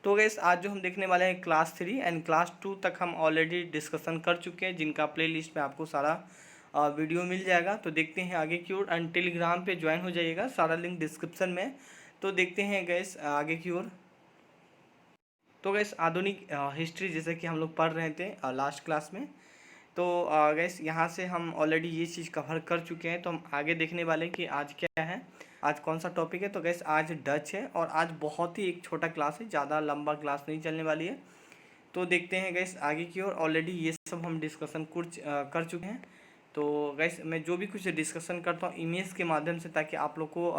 तो गैस आज जो हम देखने वाले हैं क्लास 3 एंड क्लास 2 तक हम ऑलरेडी डिस्कशन कर चुके हैं, जिनका प्लेलिस्ट में आपको सारा वीडियो मिल जाएगा। तो देखते हैं आगे की ओर एंड टेलीग्राम पे ज्वाइन हो जाइएगा, सारा लिंक डिस्क्रिप्शन में। तो देखते हैं गैस आगे की ओर। तो गैस आधुनिक हिस्ट्री जैसे कि हम लोग पढ़ रहे थे लास्ट क्लास में, तो गैस यहाँ से हम ऑलरेडी ये चीज़ कवर कर चुके हैं। तो हम आगे देखने वाले हैं कि आज क्या है, आज कौन सा टॉपिक है। तो गैस आज डच है और आज बहुत ही एक छोटा क्लास है, ज़्यादा लंबा क्लास नहीं चलने वाली है। तो देखते हैं गैस आगे की ओर। ऑलरेडी ये सब हम डिस्कशन कर चुके हैं। तो गैस मैं जो भी कुछ डिस्कशन करता हूँ इमेज के माध्यम से, ताकि आप लोग को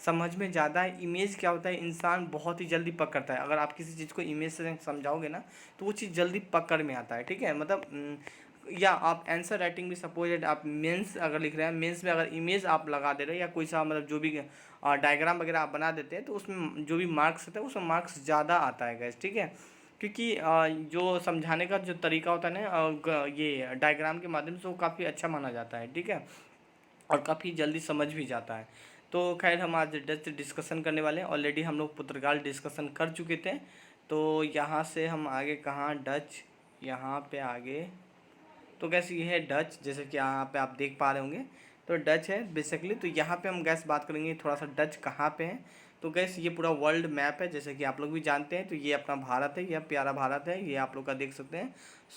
समझ में ज़्यादा है। इमेज क्या होता है, इंसान बहुत ही जल्दी पकड़ता है। अगर आप किसी चीज़ को इमेज से समझाओगे ना तो वो चीज़ जल्दी पकड़ में आता है, ठीक है। या आप आंसर राइटिंग भी सपोज आप मेंस अगर लिख रहे हैं, मेंस में अगर इमेज आप लगा दे रहे हैं या कोई सा जो भी डायग्राम वगैरह आप बना देते हैं, तो उसमें जो भी मार्क्स होता है उसमें मार्क्स ज़्यादा आता है गैस, ठीक है। क्योंकि जो समझाने का जो तरीका होता है ना ये डायग्राम के माध्यम से, वो काफ़ी अच्छा माना जाता है, ठीक है, और काफ़ी जल्दी समझ भी जाता है। तो खैर हम आज डच डिस्कशन करने वाले हैं। ऑलरेडी हम लोग पुर्तगाल डिस्कशन कर चुके थे। तो यहाँ से हम आगे कहाँ, डच यहाँ पे आगे। तो गैस ये है डच, जैसे कि यहाँ पे आप देख पा रहे होंगे। तो डच है बेसिकली। तो यहाँ पे हम गैस बात करेंगे थोड़ा सा डच कहाँ पे है। तो गैस ये पूरा वर्ल्ड मैप है, जैसे कि आप लोग भी जानते हैं। तो ये अपना भारत है, यह प्यारा भारत है, ये आप लोग का देख सकते हैं।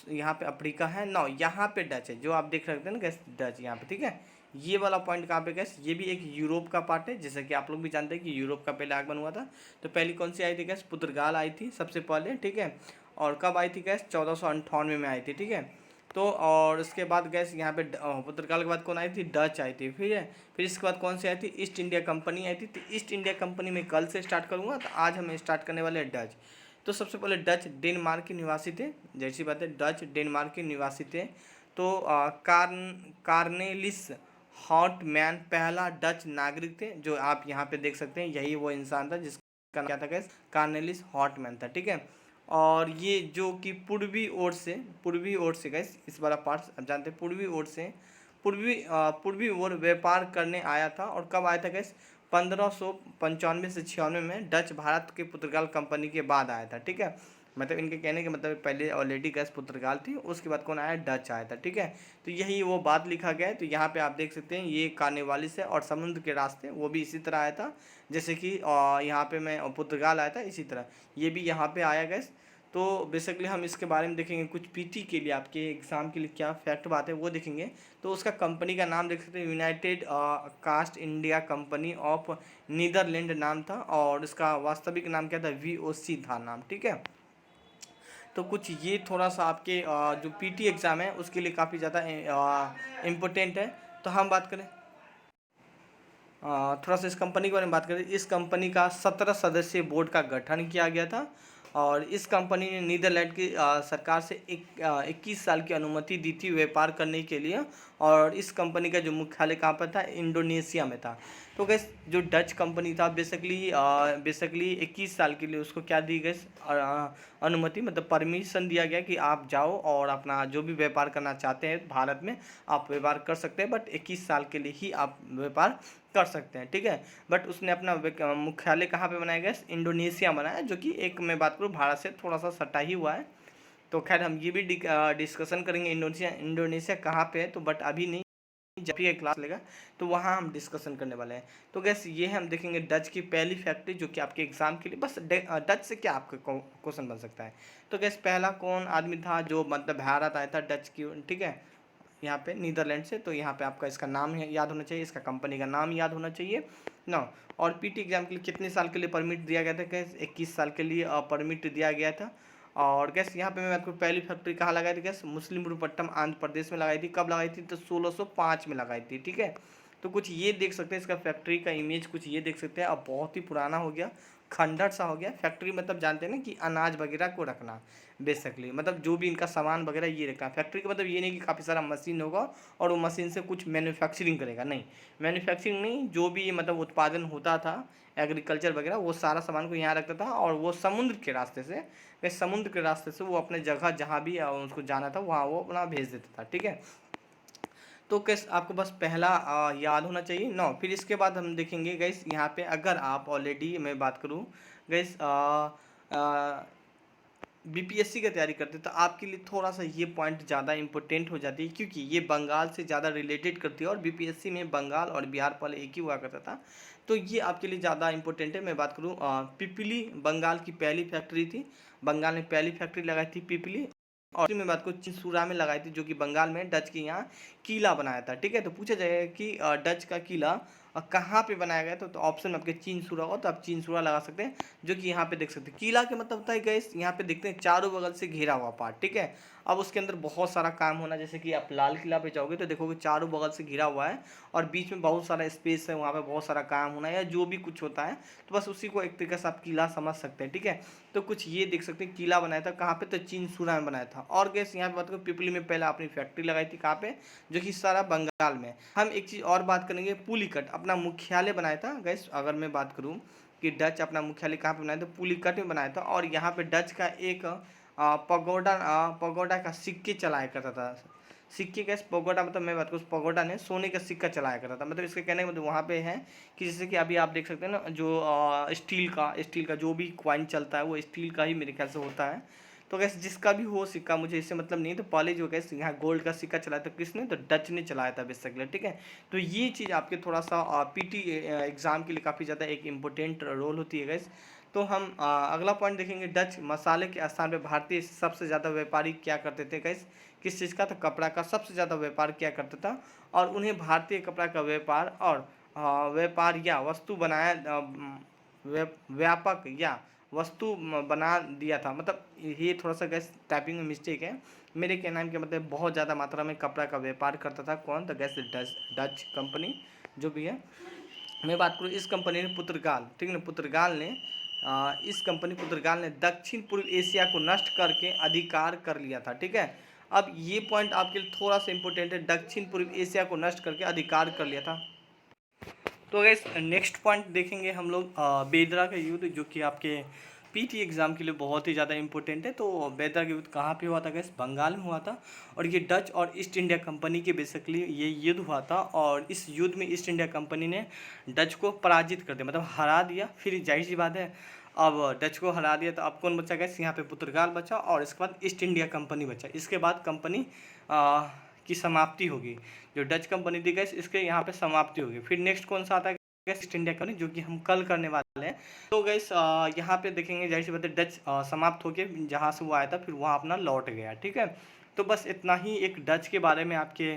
यहाँ पे अफ्रीका है ना, यहाँ पे डच है जो आप देख सकते हैं ना गैस, डच यहाँ पे, ठीक है। ये वाला पॉइंट कहाँ पे गैस, ये भी एक यूरोप का पार्ट है, जैसे कि आप लोग भी जानते हैं कि यूरोप का पहले आगमन हुआ था। तो पहली कौन सी आई थी गैस, पुर्तगाल आई थी सबसे पहले, ठीक है। और कब आई थी गैस, 1498 में आई थी, ठीक है। तो और उसके बाद गैस यहाँ पे पुर्तगाल के बाद कौन आई थी, डच आई थी, फिर है। फिर इसके बाद कौन सी आई थी, ईस्ट इंडिया कंपनी आई थी। तो ईस्ट इंडिया कंपनी में कल से स्टार्ट करूँगा, तो आज हम स्टार्ट करने वाले हैं डच। तो सबसे पहले डच डेनमार्क के निवासी थे, जैसी बात है, डच डेनमार्क के निवासी थे। तो कार्नेलिस हॉटमैन पहला डच नागरिक थे, जो आप यहाँ पे देख सकते हैं। यही वो इंसान था जिसका नाम क्या था गैस, कार्नेलिस हॉटमैन था, ठीक है। और ये जो कि पूर्वी ओर से गैस, इस वाला पार्ट आप जानते हैं, पूर्वी ओर व्यापार करने आया था। और कब आया था गैस, 1595 से 96 में डच भारत के पुर्तगाल कंपनी के बाद आया था, ठीक है। मतलब इनके कहने के मतलब पहले ऑलरेडी गैस पुर्तगाल थी, उसके बाद कौन आया, डच आया था, ठीक है। तो यही वो बात लिखा गया है। तो यहाँ पे आप देख सकते हैं ये कार्निवालिस है, और समुद्र के रास्ते वो भी इसी तरह आया था, जैसे कि यहाँ पे मैं पुर्तगाल आया था, इसी तरह ये भी यहाँ पे आया गैस। तो बेसिकली हम इसके बारे में देखेंगे, कुछ पीटी के लिए आपके एग्ज़ाम के लिए क्या फैक्ट बात है वो देखेंगे। तो उसका कंपनी का नाम देख सकते हैं, United East India Company of Netherland नाम था, और इसका वास्तविक नाम क्या था, VOC था नाम, ठीक है। तो कुछ ये थोड़ा सा आपके जो पीटी एग्ज़ाम है उसके लिए काफ़ी ज़्यादा इम्पोर्टेंट है। तो हम बात करें थोड़ा सा इस कंपनी के बारे में बात करें। इस कंपनी का 17 सदस्यीय बोर्ड का गठन किया गया था, और इस कंपनी ने नीदरलैंड की सरकार से 21 साल की अनुमति दी थी व्यापार करने के लिए। और इस कंपनी का जो मुख्यालय कहाँ पर था, इंडोनेशिया में था। तो गैस जो डच कंपनी था बेसिकली 21 साल के लिए उसको क्या दी गई, अनुमति, मतलब परमिशन दिया गया कि आप जाओ और अपना जो भी व्यापार करना चाहते हैं भारत में आप व्यापार कर सकते हैं, बट 21 साल के लिए ही आप व्यापार कर सकते हैं, ठीक है। बट उसने अपना मुख्यालय कहाँ पे बनाया गया, इंडोनेशिया बनाया, जो कि एक मैं बात करूँ भारत से थोड़ा सा सटा ही हुआ है। तो खैर हम ये भी डिस्कशन करेंगे इंडोनेशिया कहाँ पे है, तो बट अभी नहीं, जब भी क्लास लेगा तो वहाँ हम डिस्कशन करने वाले हैं। तो गैस ये हम देखेंगे डच की पहली फैक्ट्री, जो कि आपके एग्जाम के लिए बस डच से क्या आपका क्वेश्चन बन सकता है। तो गैस पहला कौन आदमी था जो मतलब भारत आया था डच की, ठीक है, यहाँ पे नीदरलैंड से। तो यहाँ पे आपका इसका नाम याद होना चाहिए, इसका कंपनी का नाम याद होना चाहिए ना। और पीटी एग्जाम के लिए कितने साल के लिए परमिट दिया गया था गैस, 21 साल के लिए परमिट दिया गया था। और गैस यहाँ पे मैं आपको पहली फैक्ट्री कहाँ लगाई थी गैस, मुस्लिमपुरपट्टम आंध्र प्रदेश में लगाई थी। कब लगाई थी, तो 1605 में लगाई थी, ठीक है। तो कुछ ये देख सकते हैं इसका फैक्ट्री का इमेज, कुछ ये देख सकते हैं। अब बहुत ही पुराना हो गया, खंडर सा हो गया। फैक्ट्री मतलब जानते हैं ना कि अनाज वगैरह को रखना, बेसिकली मतलब जो भी इनका सामान वगैरह ये रखना। फैक्ट्री का मतलब ये नहीं कि काफ़ी सारा मशीन होगा और वो मशीन से कुछ मैन्युफैक्चरिंग करेगा, नहीं, मैन्युफैक्चरिंग नहीं, जो भी मतलब उत्पादन होता था एग्रीकल्चर वगैरह, वो सारा सामान को यहाँ रखता था। और वो समुद्र के रास्ते से वो अपने जगह जहाँ भी उसको जाना था वहाँ वो अपना भेज देता था, ठीक है। तो कैस आपको बस पहला याद होना चाहिए ना। फिर इसके बाद हम देखेंगे गैस यहाँ पे, अगर आप ऑलरेडी मैं बात करूँ गैस बीपीएससी की तैयारी करते हैं तो आपके लिए थोड़ा सा ये पॉइंट ज़्यादा इंपॉर्टेंट हो जाती है, क्योंकि ये बंगाल से ज़्यादा रिलेटेड करती है और बीपीएससी में बंगाल और बिहार पहले एक ही हुआ करता था, तो ये आपके लिए ज़्यादा इंपॉर्टेंट है। मैं बात करूँ पिपली बंगाल की पहली फैक्ट्री थी, बंगाल में पहली फैक्ट्री लगाई थी पिपली। और मैं बात करूँ चिंसूरा में लगाई थी, जो कि बंगाल में डच के यहाँ किला बनाया था। ठीक है, तो पूछा जाएगा कि डच का किला कहाँ पे बनाया गया था, तो ऑप्शन में आपके चीनसूरा हो तो आप चीनसूरा लगा सकते हैं, जो कि यहाँ पे देख सकते हैं। किला के मतलब होता है गैस, यहाँ पे देखते हैं चारों बगल से घिरा हुआ पार्ट। ठीक है, अब उसके अंदर बहुत सारा काम होना, जैसे कि आप लाल किला पे जाओगे तो देखोगे चारों बगल से घिरा हुआ है और बीच में बहुत सारा स्पेस है, वहाँ पे बहुत सारा काम होना है या जो भी कुछ होता है, तो बस उसी को एक तरीके से आप किला समझ सकते हैं। ठीक है, तो कुछ ये देख सकते हैं किला बनाया था कहाँ पे, तो चीनसूरा में बनाया था। और गैस यहाँ पे बात करो पिपली में पहले अपनी फैक्ट्री लगाई थी, कहाँ पे, जो कि सारा बंगाल में। हम एक चीज़ और बात करेंगे, पुलिकट अपना मुख्यालय बनाया था गैस। अगर मैं बात करूँ कि डच अपना मुख्यालय कहाँ पे बनाया था, पुलिकट में बनाया था। और यहाँ पे डच का एक पगोडा पगोडा का सिक्के चलाया करता था। सिक्के का पगोडा मतलब मैं बात करूँ पगोडा ने सोने का सिक्का चलाया करता था। मतलब इसके कहने का मतलब वहाँ पे है कि जैसे कि अभी आप देख सकते हैं ना, जो स्टील का जो भी कॉइन चलता है वो स्टील का ही मेरे ख्याल से होता है। तो गैस जिसका भी हो सिक्का, मुझे इससे मतलब नहीं, तो पहले जो गैस यहाँ गोल्ड का सिक्का चलाया था किसने, तो डच ने चलाया था बेसिकली। ठीक है, तो ये चीज़ आपके थोड़ा सा पीटी एग्ज़ाम के लिए काफ़ी ज़्यादा एक इम्पोर्टेंट रोल होती है गैस। तो हम अगला पॉइंट देखेंगे, डच मसाले के स्थान पे भारतीय सबसे ज़्यादा व्यापारी क्या करते थे गैस, किस चीज़ का, तो कपड़ा का सबसे ज़्यादा व्यापार क्या करता था। और उन्हें भारतीय कपड़ा का व्यापार और व्यापार या वस्तु बनाया व्यापक या वस्तु बना दिया था। मतलब ये थोड़ा सा गैस टाइपिंग में मिस्टेक है, मेरे कहने के मतलब बहुत ज़्यादा मात्रा में कपड़ा का व्यापार करता था कौन, तो गैस डच कंपनी जो भी है। मैं बात करूँ इस कंपनी ने पुर्तगाल, ठीक है ना, पुर्तगाल ने दक्षिण पूर्व एशिया को नष्ट करके अधिकार कर लिया था। ठीक है, अब ये पॉइंट आपके लिए थोड़ा सा इंपॉर्टेंट है, दक्षिण पूर्व एशिया को नष्ट करके अधिकार कर लिया था। तो गैस नेक्स्ट पॉइंट देखेंगे हम लोग बेदरा का युद्ध, जो कि आपके पीटी एग्ज़ाम के लिए बहुत ही ज़्यादा इंपॉर्टेंट है। तो बेदरा का युद्ध कहाँ पे हुआ था गैस, बंगाल में हुआ था। और ये डच और ईस्ट इंडिया कंपनी के बेसिकली ये युद्ध हुआ था। और इस युद्ध में ईस्ट इंडिया कंपनी ने डच को पराजित कर दिया, मतलब हरा दिया। फिर जाहिर सी बात है, अब डच को हरा दिया तो अब कौन बचा गैस, यहाँ पे पुर्तगाल बचा और इसके बाद ईस्ट इंडिया कंपनी बचा। इसके बाद कंपनी की समाप्ति होगी, जो डच कंपनी थी गैस इसके यहाँ पे समाप्ति होगी। फिर नेक्स्ट कौन सा आता है गैस, ईस्ट इंडिया कंपनी, जो कि हम कल करने वाले हैं। तो गैस यहाँ पे देखेंगे जाहिर सी बात है डच समाप्त होके जहाँ से वो आया था फिर वहाँ अपना लौट गया। ठीक है, तो बस इतना ही एक डच के बारे में आपके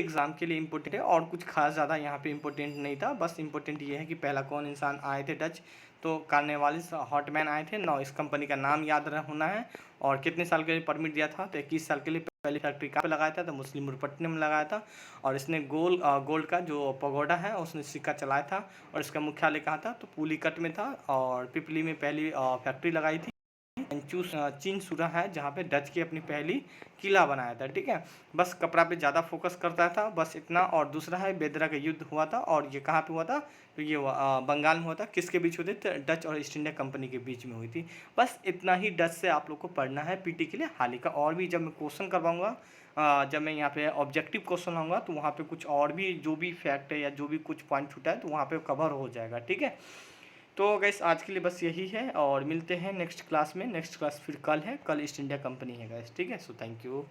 एग्ज़ाम के लिए इम्पोर्टेंट है, और कुछ खास ज़्यादा यहाँ पे इम्पोर्टेंट नहीं था। बस इम्पोर्टेंट ये है कि पहला कौन इंसान आए थे डच, तो कार्नेवालिस हॉटमैन आए थे। नौ, इस कंपनी का नाम याद होना है। और कितने साल के लिए परमिट दिया था, तो 21 साल के लिए। पहली फैक्ट्री कहाँ पे लगाया था, तो मुस्लिमपट्टनम में लगाया था। और इसने गोल्ड का जो पगोडा है उसने सिक्का चलाया था। और इसका मुख्यालय कहाँ था, तो पुलिकट में था। और पिपली में पहली फैक्ट्री लगाई थी। चीनसूरा है जहाँ पे डच की अपनी पहली किला बनाया था। ठीक है, बस कपड़ा पे ज़्यादा फोकस करता था, बस इतना। और दूसरा है बेदरा का युद्ध हुआ था, और ये कहाँ पे हुआ था, तो ये बंगाल में हुआ था। किसके बीच हुए थे, डच और ईस्ट इंडिया कंपनी के बीच में हुई थी। बस इतना ही डच से आप लोग को पढ़ना है पीटी के लिए। हाल ही का और भी जब मैं क्वेश्चन करवाऊँगा, जब मैं यहाँ पे ऑब्जेक्टिव क्वेश्चन आऊँगा, तो वहाँ पे कुछ और भी जो भी फैक्ट है या जो भी कुछ पॉइंट छूटा है तो वहाँ पे कवर हो जाएगा। ठीक है, तो गैस आज के लिए बस यही है, और मिलते हैं नेक्स्ट क्लास में। नेक्स्ट क्लास फिर कल है, कल ईस्ट इंडिया कंपनी है गैस। ठीक है, सो थैंक यू।